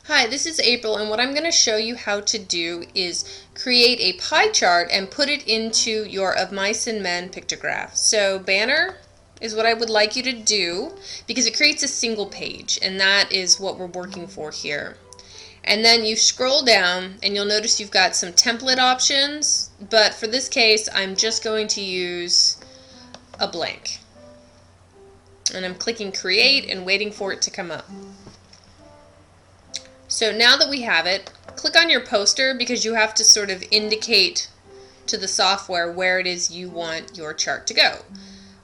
Hi, this is April, and what I'm going to show you how to do is create a pie chart and put it into your Of Mice and Men pictograph. So banner is what I would like you to do because it creates a single page, and that is what we're working for here. And then you scroll down and you'll notice you've got some template options, but for this case I'm just going to use a blank. And I'm clicking create and waiting for it to come up. So now that we have it, click on your poster because you have to sort of indicate to the software where it is you want your chart to go.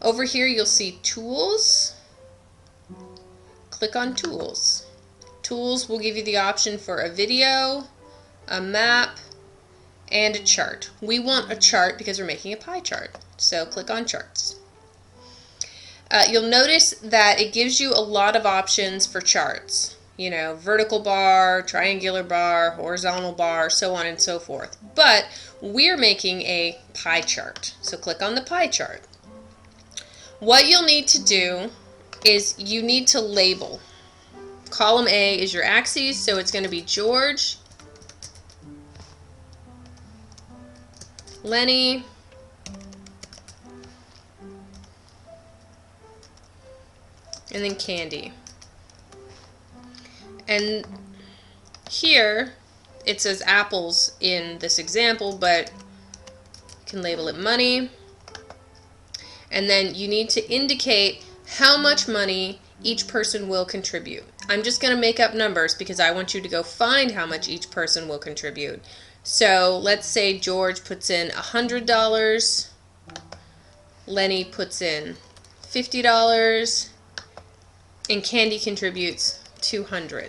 Over here you'll see Tools. Click on Tools. Tools will give you the option for a video, a map, and a chart. We want a chart because we're making a pie chart. So click on Charts. You'll notice that it gives you a lot of options for charts. You know, vertical bar, triangular bar, horizontal bar, so on and so forth. But we're making a pie chart. So click on the pie chart. What you'll need to do is you need to label. Column A is your axes, so it's going to be George, Lenny, and then Candy. And here it says apples in this example, but you can label it money. And then you need to indicate how much money each person will contribute. I'm just going to make up numbers because I want you to go find how much each person will contribute. So let's say George puts in $100, Lenny puts in $50, and Candy contributes $200.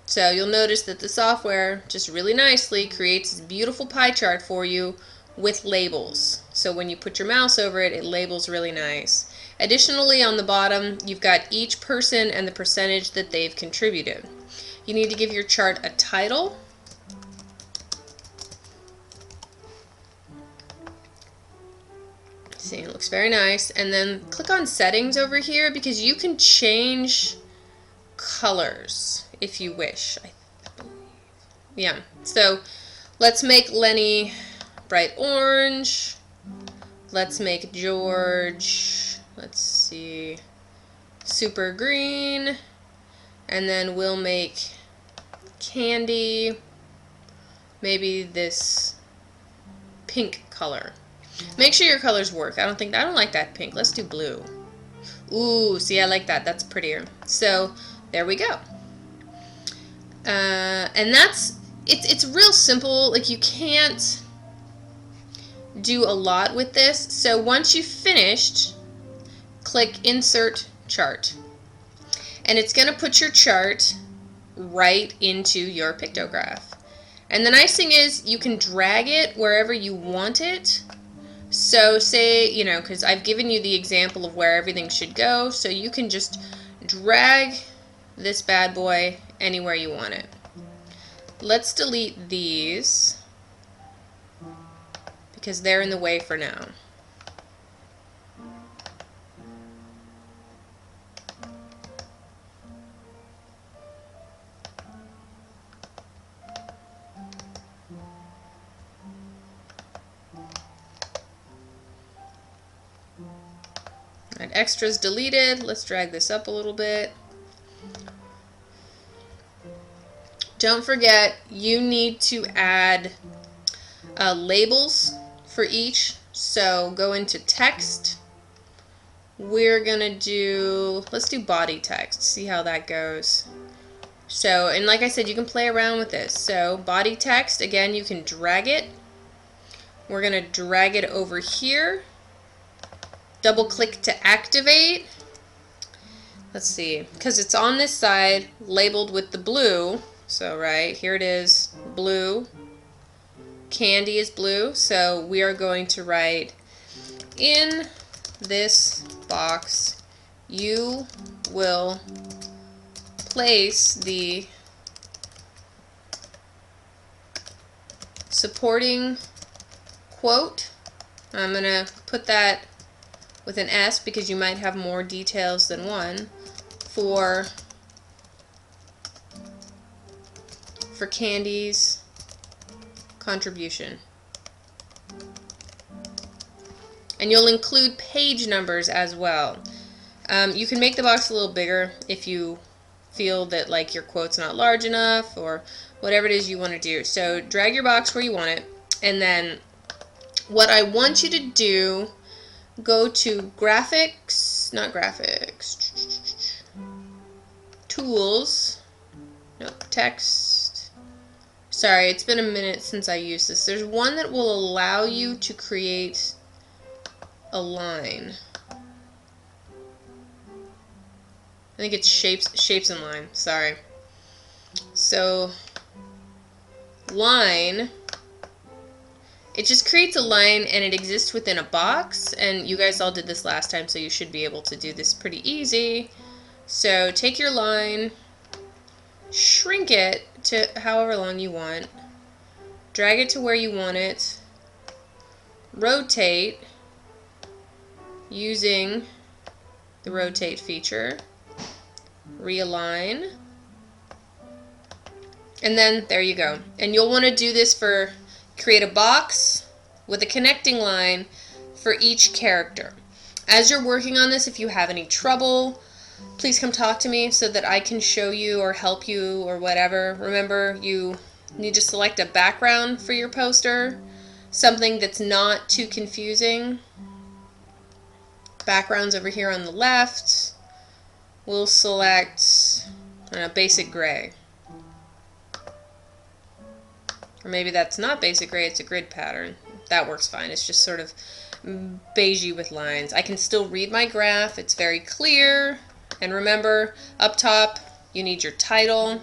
So you'll notice that the software just really nicely creates this beautiful pie chart for you with labels. So when you put your mouse over it, it labels really nice. Additionally, on the bottom, you've got each person and the percentage that they've contributed. You need to give your chart a title. See, it looks very nice. And then click on settings over here because you can change colors if you wish. Yeah, so let's make Lenny bright orange. Let's make George, let's see, super green. And then we'll make Candy maybe this pink color. Make sure your colors work. I don't like that pink. Let's do blue. Ooh, see, I like that. That's prettier. So there we go. And it's real simple. Like, you can't do a lot with this. So once you've finished, click Insert Chart. And it's going to put your chart right into your pictograph. And the nice thing is you can drag it wherever you want it. So say, you know, because I've given you the example of where everything should go, so you can just drag this bad boy anywhere you want it. Let's delete these because they're in the way for now. That extra's deleted. Let's drag this up a little bit. Don't forget, you need to add labels for each. So go into text. We're gonna do, let's do body text, see how that goes. So, and like I said, you can play around with this. So body text, again, you can drag it. We're gonna drag it over here. Double click to activate. Let's see, because it's on this side labeled with the blue. So right here it is, blue. Candy is blue, so we are going to write, in this box you will place the supporting quote. I'm going to put that with an S because you might have more details than one, for for Candy's contribution. And you'll include page numbers as well. You can make the box a little bigger if you feel that like your quote's not large enough or whatever it is you want to do. So drag your box where you want it, and then what I want you to do, go to graphics, not graphics, tools, no, text. Sorry, it's been a minute since I used this. There's one that will allow you to create a line. I think it's shapes and line. Sorry. So line, it just creates a line and it exists within a box, and you guys all did this last time, so you should be able to do this pretty easy. So take your line, shrink it to however long you want, drag it to where you want it, rotate using the rotate feature, realign, and then there you go. And you'll want to do this for, create a box with a connecting line for each character. As you're working on this, if you have any trouble, please come talk to me so that I can show you or help you or whatever. Remember, you need to select a background for your poster, something that's not too confusing. Backgrounds over here on the left. We'll select basic gray. Or maybe that's not basic gray, it's a grid pattern. That works fine. It's just sort of beigey with lines. I can still read my graph. It's very clear. And remember, up top, you need your title,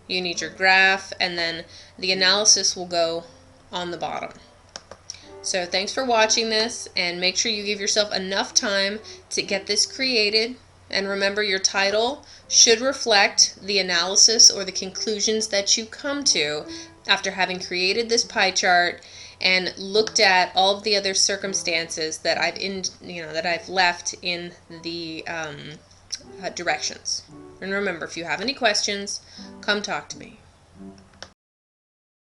you need your graph, and then the analysis will go on the bottom. So thanks for watching this, and make sure you give yourself enough time to get this created. And remember, your title should reflect the analysis or the conclusions that you come to after having created this pie chart and looked at all of the other circumstances that I've left in the directions. And remember, if you have any questions, come talk to me.